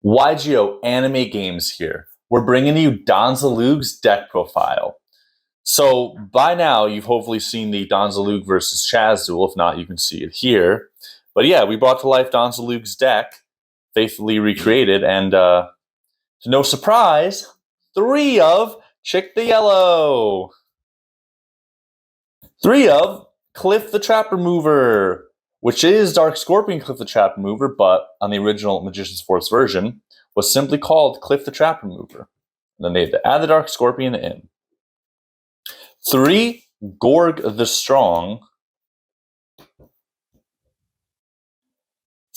YGO Anime Games here. We're bringing you Don Zaloog's deck profile. So by now, you've hopefully seen the Don Zaloog versus Chaz duel. If not, you can see it here. But yeah, we brought to life Don Zaloog's deck, faithfully recreated, and to no surprise, 3 of Chick the Yellow, 3 of Cliff the Trap Remover, which is Dark Scorpion Cliff the Trap Remover, but on the original Magician's Force version, was simply called Cliff the Trap Remover. And then they had to add the Dark Scorpion in. 3, Gorg the Strong.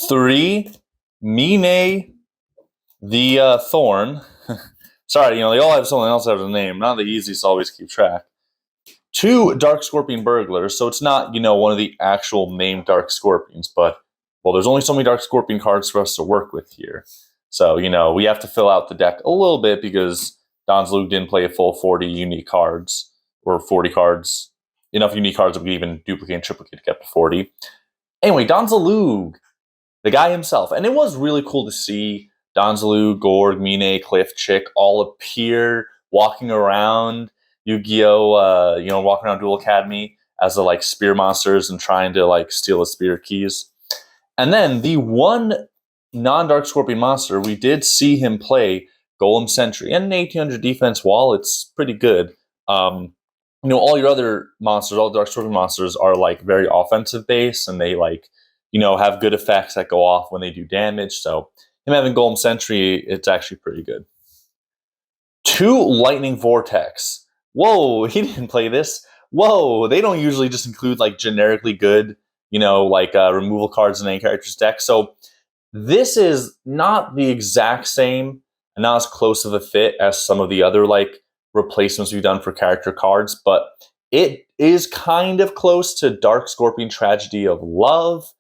3, Mine the Thorn. Sorry, they all have something else as a name. Not the easiest to always keep track. 2, Dark Scorpion Burglar. So it's not, one of the actual named Dark Scorpions, but, well, there's only so many Dark Scorpion cards for us to work with here. So, we have to fill out the deck a little bit because Don Zaloog didn't play a full 40 unique cards, or 40 cards. Enough unique cards that we even duplicate and triplicate to get to 40. Anyway, Don Zaloog, the guy himself. And it was really cool to see Don Zaloog, Gorg, Mine, Cliff, Chick all appear walking around Yu-Gi-Oh! Walking around Duel Academy as the spear monsters and trying to steal the spirit keys. And then the one non-Dark Scorpion monster, we did see him play Golem Sentry and an 1800 defense wall. It's pretty good. All your other monsters, all the Dark Scorpion monsters are very offensive based, and they have good effects that go off when they do damage. So him having Golem Sentry, it's actually pretty good. 2, Lightning Vortex. Whoa, he didn't play this. Whoa, they don't usually just include generically good, removal cards in any character's deck. So this is not the exact same and not as close of a fit as some of the other replacements we've done for character cards, but it is kind of close to Dark Scorpion Tragedy of Love,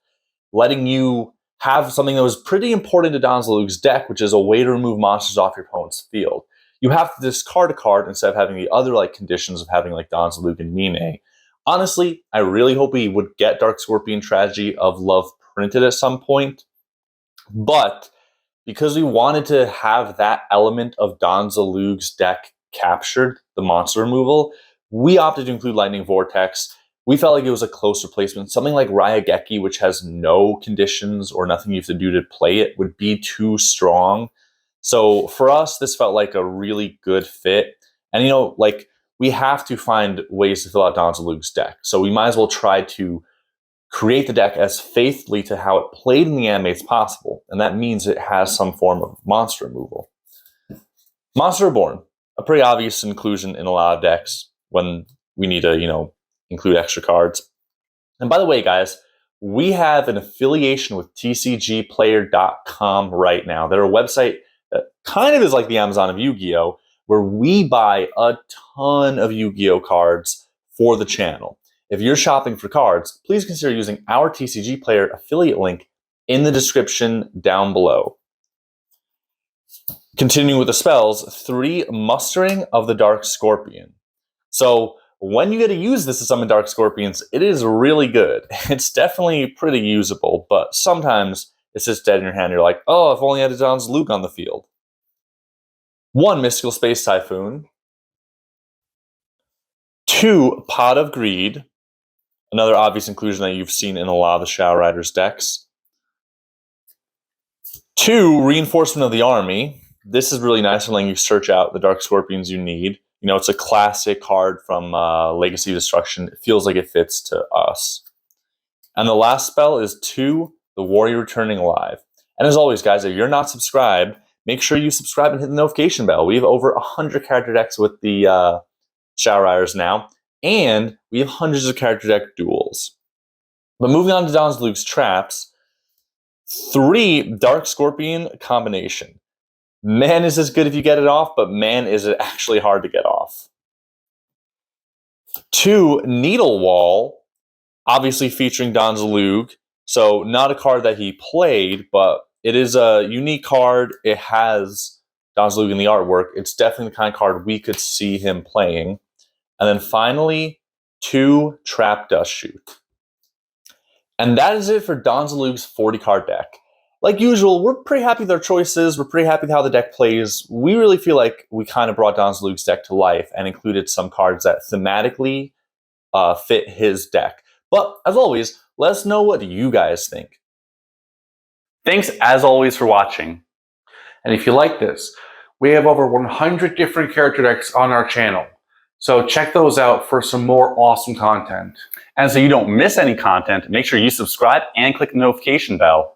letting you have something that was pretty important to Don Zaloog's deck, which is a way to remove monsters off your opponent's field. You have to discard a card instead of having the other conditions of having Don Zaloog and Mine. Honestly, I really hope we would get Dark Scorpion Tragedy of Love printed at some point, but because we wanted to have that element of Don Zaloog's deck captured, the monster removal, we opted to include Lightning Vortex. We felt like it was a close replacement. Something like Ryageki, which has no conditions or nothing you have to do to play it, would be too strong. So for us, this felt like a really good fit. And, we have to find ways to fill out Don Zaloog's deck. So we might as well try to create the deck as faithfully to how it played in the anime as possible. And that means it has some form of monster removal. Monster Reborn, a pretty obvious inclusion in a lot of decks when we need to, include extra cards. And by the way, guys, we have an affiliation with tcgplayer.com right now. They're a website that kind of is like the Amazon of Yu-Gi-Oh!, where we buy a ton of Yu-Gi-Oh! Cards for the channel. If you're shopping for cards, please consider using our TCG Player affiliate link in the description down below. Continuing with the spells, 3, Mustering of the Dark Scorpion. So when you get to use this to summon Dark Scorpions, it is really good. It's definitely pretty usable, but sometimes it's just dead in your hand. You're like, oh, if only I had Don Zaloog on the field. 1, Mystical Space Typhoon. 2, Pot of Greed. Another obvious inclusion that you've seen in a lot of the Shadow Riders decks. 2, Reinforcement of the Army. This is really nice for letting you search out the Dark Scorpions you need. It's a classic card from Legacy of Destruction. It feels like it fits to us. And the last spell is 2, The Warrior Returning Alive. And as always, guys, if you're not subscribed, make sure you subscribe and hit the notification bell. We have over 100 character decks with the Shadow Riders now, and we have hundreds of character deck duels. But moving on to Don Zaloog's traps, 3, Dark Scorpion Combination. Man, is this good if you get it off, but man, is it actually hard to get off. 2, Needle Wall, obviously featuring Don Zaloog. So not a card that he played, but it is a unique card. It has Don Zaloog in the artwork. It's definitely the kind of card we could see him playing. And then finally, 2, Trap Dust Shoot. And that is it for Don Zaloog's 40-card deck. like usual, we're pretty happy with our choices. We're pretty happy with how the deck plays. We really feel like we kind of brought Don Zaloog's deck to life and included some cards that thematically fit his deck. But as always, let us know what you guys think. Thanks as always for watching. And if you like this, we have over 100 different character decks on our channel. So check those out for some more awesome content. And so you don't miss any content, make sure you subscribe and click the notification bell.